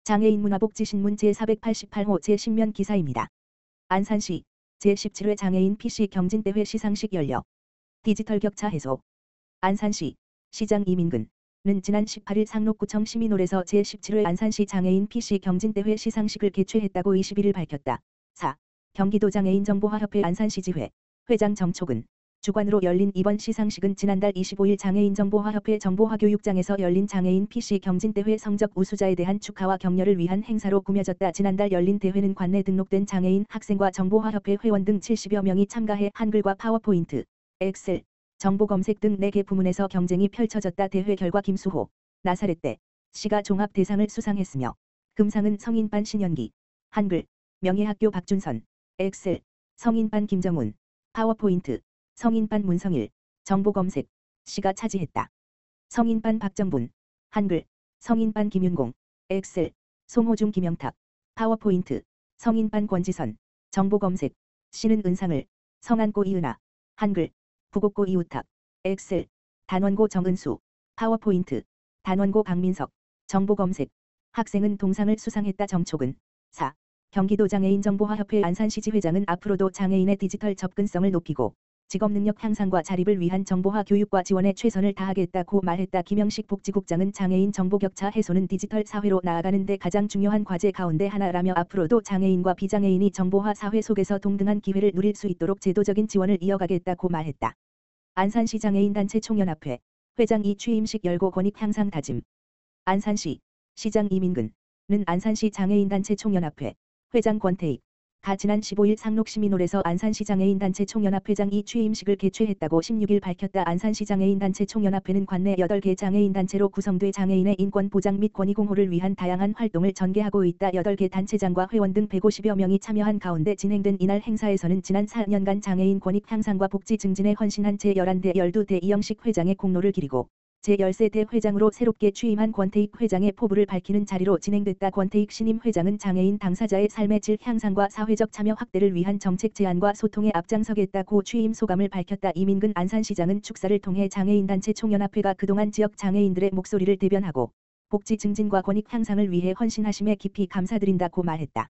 장애인 문화복지신문 제488호 제10면 기사입니다. 안산시 제17회 장애인 PC 경진대회 시상식 열려 디지털 격차 해소. 안산시 시장 이민근은 지난 18일 상록구청 시민홀에서 제17회 안산시 장애인 PC 경진대회 시상식을 개최했다고 21일 밝혔다. 4. 경기도 장애인정보화협회 안산시지회 회장 정촉은 주관으로 열린 이번 시상식은 지난달 25일 장애인정보화협회 정보화교육장에서 열린 장애인 PC 경진대회 성적 우수자에 대한 축하와 격려를 위한 행사로 꾸며졌다. 지난달 열린 대회는 관내 등록된 장애인 학생과 정보화협회 회원 등 70여 명이 참가해 한글과 파워포인트, 엑셀, 정보검색 등 4개 부문에서 경쟁이 펼쳐졌다. 대회 결과 김수호, 나사렛대 씨가 종합 대상을 수상했으며 금상은 성인반 신현기, 한글, 명예학교 박준선, 엑셀, 성인반 김정훈, 파워포인트, 성인반 문성일, 정보검색 씨가 차지했다. 성인반 박정분, 한글, 성인반 김윤공, 엑셀, 송호중 김영탁, 파워포인트, 성인반 권지선, 정보검색 씨는 은상을, 성안고 이은아, 한글, 부곡고 이우탁, 엑셀, 단원고 정은수, 파워포인트, 단원고 강민석, 정보검색 학생은 동상을 수상했다. 정촉은 4. 경기도 장애인정보화협회 안산시지 회장은 앞으로도 장애인의 디지털 접근성을 높이고 직업능력 향상과 자립을 위한 정보화 교육과 지원에 최선을 다하겠다고 말했다. 김영식 복지국장은 장애인 정보격차 해소는 디지털 사회로 나아가는 데 가장 중요한 과제 가운데 하나라며 앞으로도 장애인과 비장애인이 정보화 사회 속에서 동등한 기회를 누릴 수 있도록 제도적인 지원을 이어가겠다고 말했다. 안산시 장애인단체 총연합회 회장 이 취임식 열고 권익 향상 다짐. 안산시 시장 이민근은 안산시 장애인단체 총연합회 회장 권태익 가 지난 15일 상록시민홀에서 안산시 장애인단체 총연합회장 이 취임식을 개최했다고 16일 밝혔다. 안산시 장애인단체 총연합회는 관내 8개 장애인단체로 구성돼 장애인의 인권 보장 및 권익 옹호를 위한 다양한 활동을 전개하고 있다. 8개 단체장과 회원 등 150여 명이 참여한 가운데 진행된 이날 행사에서는 지난 4년간 장애인 권익 향상과 복지 증진에 헌신한 제11대 12대 이영식 회장의 공로를 기리고 제13대 회장으로 새롭게 취임한 권태익 회장의 포부를 밝히는 자리로 진행됐다. 권태익 신임 회장은 장애인 당사자의 삶의 질 향상과 사회적 참여 확대를 위한 정책 제안과 소통에 앞장서겠다고 취임 소감을 밝혔다. 이민근 안산시장은 축사를 통해 장애인단체 총연합회가 그동안 지역 장애인들의 목소리를 대변하고 복지 증진과 권익 향상을 위해 헌신하심에 깊이 감사드린다고 말했다.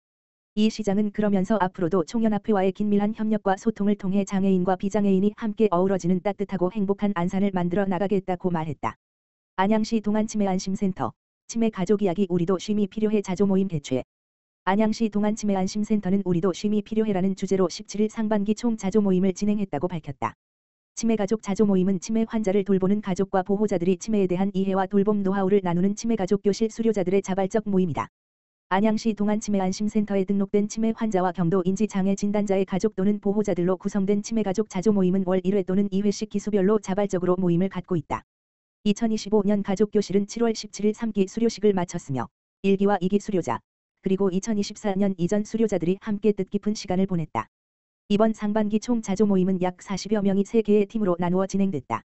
이 시장은 그러면서 앞으로도 총연합회와의 긴밀한 협력과 소통을 통해 장애인과 비장애인이 함께 어우러지는 따뜻하고 행복한 안산을 만들어 나가겠다고 말했다. 안양시 동안치매안심센터 치매 가족 이야기 우리도 쉼이 필요해 자조모임 개최. 안양시 동안치매안심센터는 우리도 쉼이 필요해라는 주제로 17일 상반기 총 자조모임을 진행했다고 밝혔다. 치매 가족 자조모임은 치매 환자를 돌보는 가족과 보호자들이 치매에 대한 이해와 돌봄 노하우를 나누는 치매 가족 교실 수료자들의 자발적 모임이다. 안양시 동안치매안심센터에 등록된 치매 환자와 경도 인지장애 진단자의 가족 또는 보호자들로 구성된 치매가족 자조모임은 월 1회 또는 2회씩 기수별로 자발적으로 모임을 갖고 있다. 2025년 가족교실은 7월 17일 3기 수료식을 마쳤으며 1기와 2기 수료자, 그리고 2024년 이전 수료자들이 함께 뜻깊은 시간을 보냈다. 이번 상반기 총 자조모임은 약 40여 명이 3개의 팀으로 나누어 진행됐다.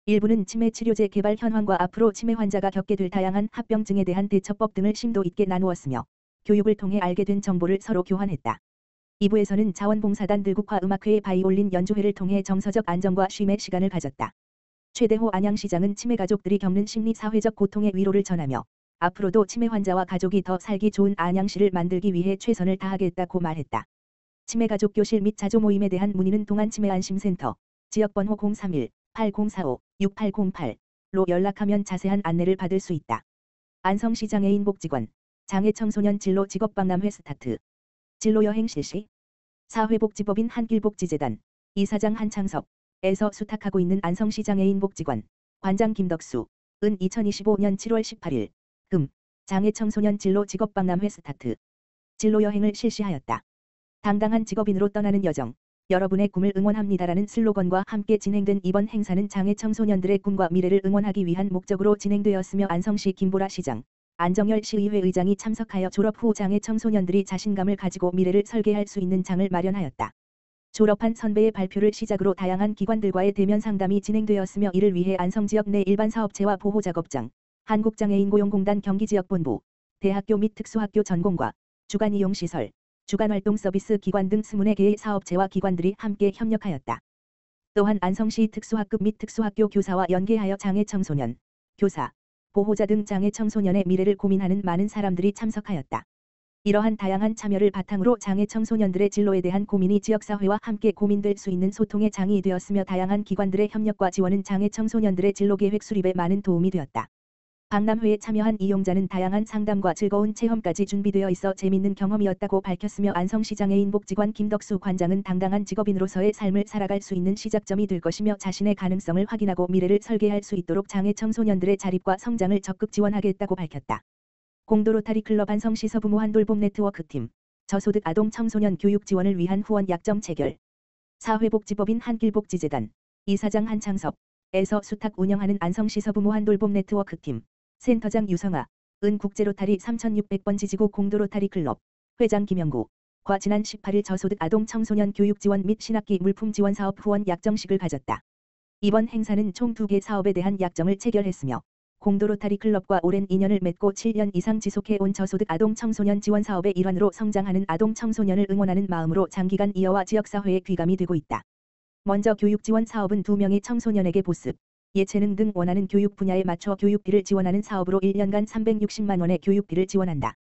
일부는 치매 치료제 개발 현황과 앞으로 치매 환자가 겪게 될 다양한 합병증에 대한 대처법 등을 심도 있게 나누었으며 교육을 통해 알게 된 정보를 서로 교환했다. 2부에서는 자원봉사단 들국화 음악회의 바이올린 연주회를 통해 정서적 안정과 쉼의 시간을 가졌다. 최대호 안양시장은 치매 가족들이 겪는 심리 사회적 고통의 위로를 전하며 앞으로도 치매 환자와 가족이 더 살기 좋은 안양시를 만들기 위해 최선을 다하겠다고 말했다. 치매 가족 교실 및 자조 모임에 대한 문의는 동안치매안심센터 지역번호 031-804-6808로 연락하면 자세한 안내를 받을 수 있다. 안성시 장애인복지관 장애청소년 진로 직업박람회 스타트. 진로여행 실시. 사회복지법인 한길복지재단 이사장 한창섭에서 수탁하고 있는 안성시 장애인복지관 관장 김덕수 은 2025년 7월 18일 금 장애청소년 진로 직업박람회 스타트. 진로여행을 실시하였다. 당당한 직업인으로 떠나는 여정, 여러분의 꿈을 응원합니다라는 슬로건과 함께 진행된 이번 행사는 장애 청소년들의 꿈과 미래를 응원하기 위한 목적으로 진행되었으며 안성시 김보라 시장, 안정열 시의회 의장이 참석하여 졸업 후 장애 청소년들이 자신감을 가지고 미래를 설계할 수 있는 장을 마련하였다. 졸업한 선배의 발표를 시작으로 다양한 기관들과의 대면 상담이 진행되었으며 이를 위해 안성지역 내 일반 사업체와 보호작업장, 한국장애인고용공단 경기지역본부, 대학교 및 특수학교 전공과 주간 이용시설, 주간활동 서비스 기관 등 24개의 사업체와 기관들이 함께 협력하였다. 또한 안성시 특수학급 및 특수학교 교사와 연계하여 장애 청소년, 교사, 보호자 등 장애 청소년의 미래를 고민하는 많은 사람들이 참석하였다. 이러한 다양한 참여를 바탕으로 장애 청소년들의 진로에 대한 고민이 지역사회와 함께 고민될 수 있는 소통의 장이 되었으며 다양한 기관들의 협력과 지원은 장애 청소년들의 진로계획 수립에 많은 도움이 되었다. 박람회에 참여한 이용자는 다양한 상담과 즐거운 체험까지 준비되어 있어 재밌는 경험이었다고 밝혔으며 안성시 장애인 복지관 김덕수 관장은 당당한 직업인으로서의 삶을 살아갈 수 있는 시작점이 될 것이며 자신의 가능성을 확인하고 미래를 설계할 수 있도록 장애 청소년들의 자립과 성장을 적극 지원하겠다고 밝혔다. 공도 로타리 클럽 안성시 서부모 한돌봄 네트워크팀, 저소득 아동 청소년 교육 지원을 위한 후원 약정 체결, 사회복지법인 한길복지재단, 이사장 한창섭에서 수탁 운영하는 안성시 서부모 한돌봄 네트워크팀, 센터장 유성아, 은국제로타리 3600번 지지구 공도로타리 클럽, 회장 김영구과 지난 18일 저소득 아동 청소년 교육 지원 및 신학기 물품 지원 사업 후원 약정식을 가졌다. 이번 행사는 총 2개 사업에 대한 약정을 체결했으며 공도로타리 클럽과 오랜 인연을 맺고 7년 이상 지속해온 저소득 아동 청소년 지원 사업의 일환으로 성장하는 아동 청소년을 응원하는 마음으로 장기간 이어와 지역사회에 귀감이 되고 있다. 먼저 교육 지원 사업은 2명의 청소년에게 보습, 예체능 등 원하는 교육 분야에 맞춰 교육비를 지원하는 사업으로 1년간 360만 원의 교육비를 지원한다.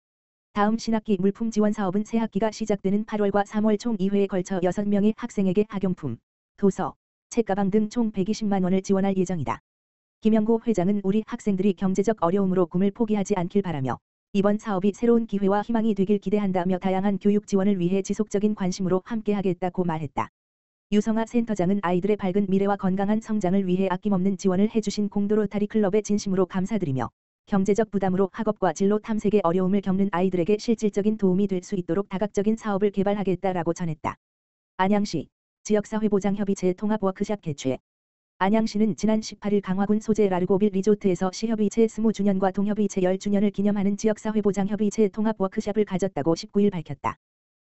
다음 신학기 물품 지원 사업은 새학기가 시작되는 8월과 3월 총 2회에 걸쳐 6명의 학생에게 학용품, 도서, 책가방 등 총 120만 원을 지원할 예정이다. 김영구 회장은 우리 학생들이 경제적 어려움으로 꿈을 포기하지 않길 바라며 이번 사업이 새로운 기회와 희망이 되길 기대한다며 다양한 교육 지원을 위해 지속적인 관심으로 함께하겠다고 말했다. 유성아 센터장은 아이들의 밝은 미래와 건강한 성장을 위해 아낌없는 지원을 해주신 공도로타리 클럽에 진심으로 감사드리며 경제적 부담으로 학업과 진로 탐색에 어려움을 겪는 아이들에게 실질적인 도움이 될 수 있도록 다각적인 사업을 개발하겠다라고 전했다. 안양시 지역사회보장협의체 통합 워크샵 개최. 안양시는 지난 18일 강화군 소재 라르고빌 리조트에서 시협의체 20주년과 동협의체 10주년을 기념하는 지역사회보장협의체 통합 워크샵을 가졌다고 19일 밝혔다.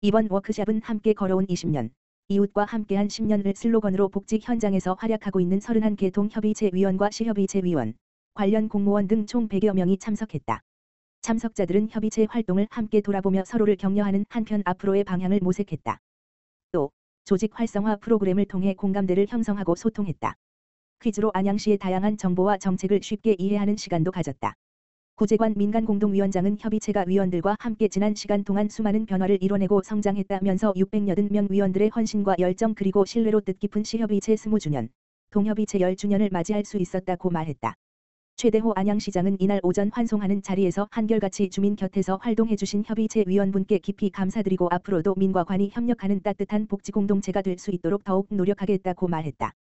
이번 워크샵은 함께 걸어온 20년, 이웃과 함께한 10년을 슬로건으로 복지 현장에서 활약하고 있는 31개 동협의체 위원과 시협의체 위원, 관련 공무원 등 총 100여 명이 참석했다. 참석자들은 협의체 활동을 함께 돌아보며 서로를 격려하는 한편 앞으로의 방향을 모색했다. 또 조직 활성화 프로그램을 통해 공감대를 형성하고 소통했다. 퀴즈로 안양시의 다양한 정보와 정책을 쉽게 이해하는 시간도 가졌다. 구재관 민간공동위원장은 협의체가 위원들과 함께 지난 시간 동안 수많은 변화를 이뤄내고 성장했다면서 680명 위원들의 헌신과 열정 그리고 신뢰로 뜻깊은 시협의체 20주년, 동협의체 10주년을 맞이할 수 있었다고 말했다. 최대호 안양시장은 이날 오전 환송하는 자리에서 한결같이 주민 곁에서 활동해주신 협의체 위원분께 깊이 감사드리고 앞으로도 민과 관이 협력하는 따뜻한 복지 공동체가 될 수 있도록 더욱 노력하겠다고 말했다.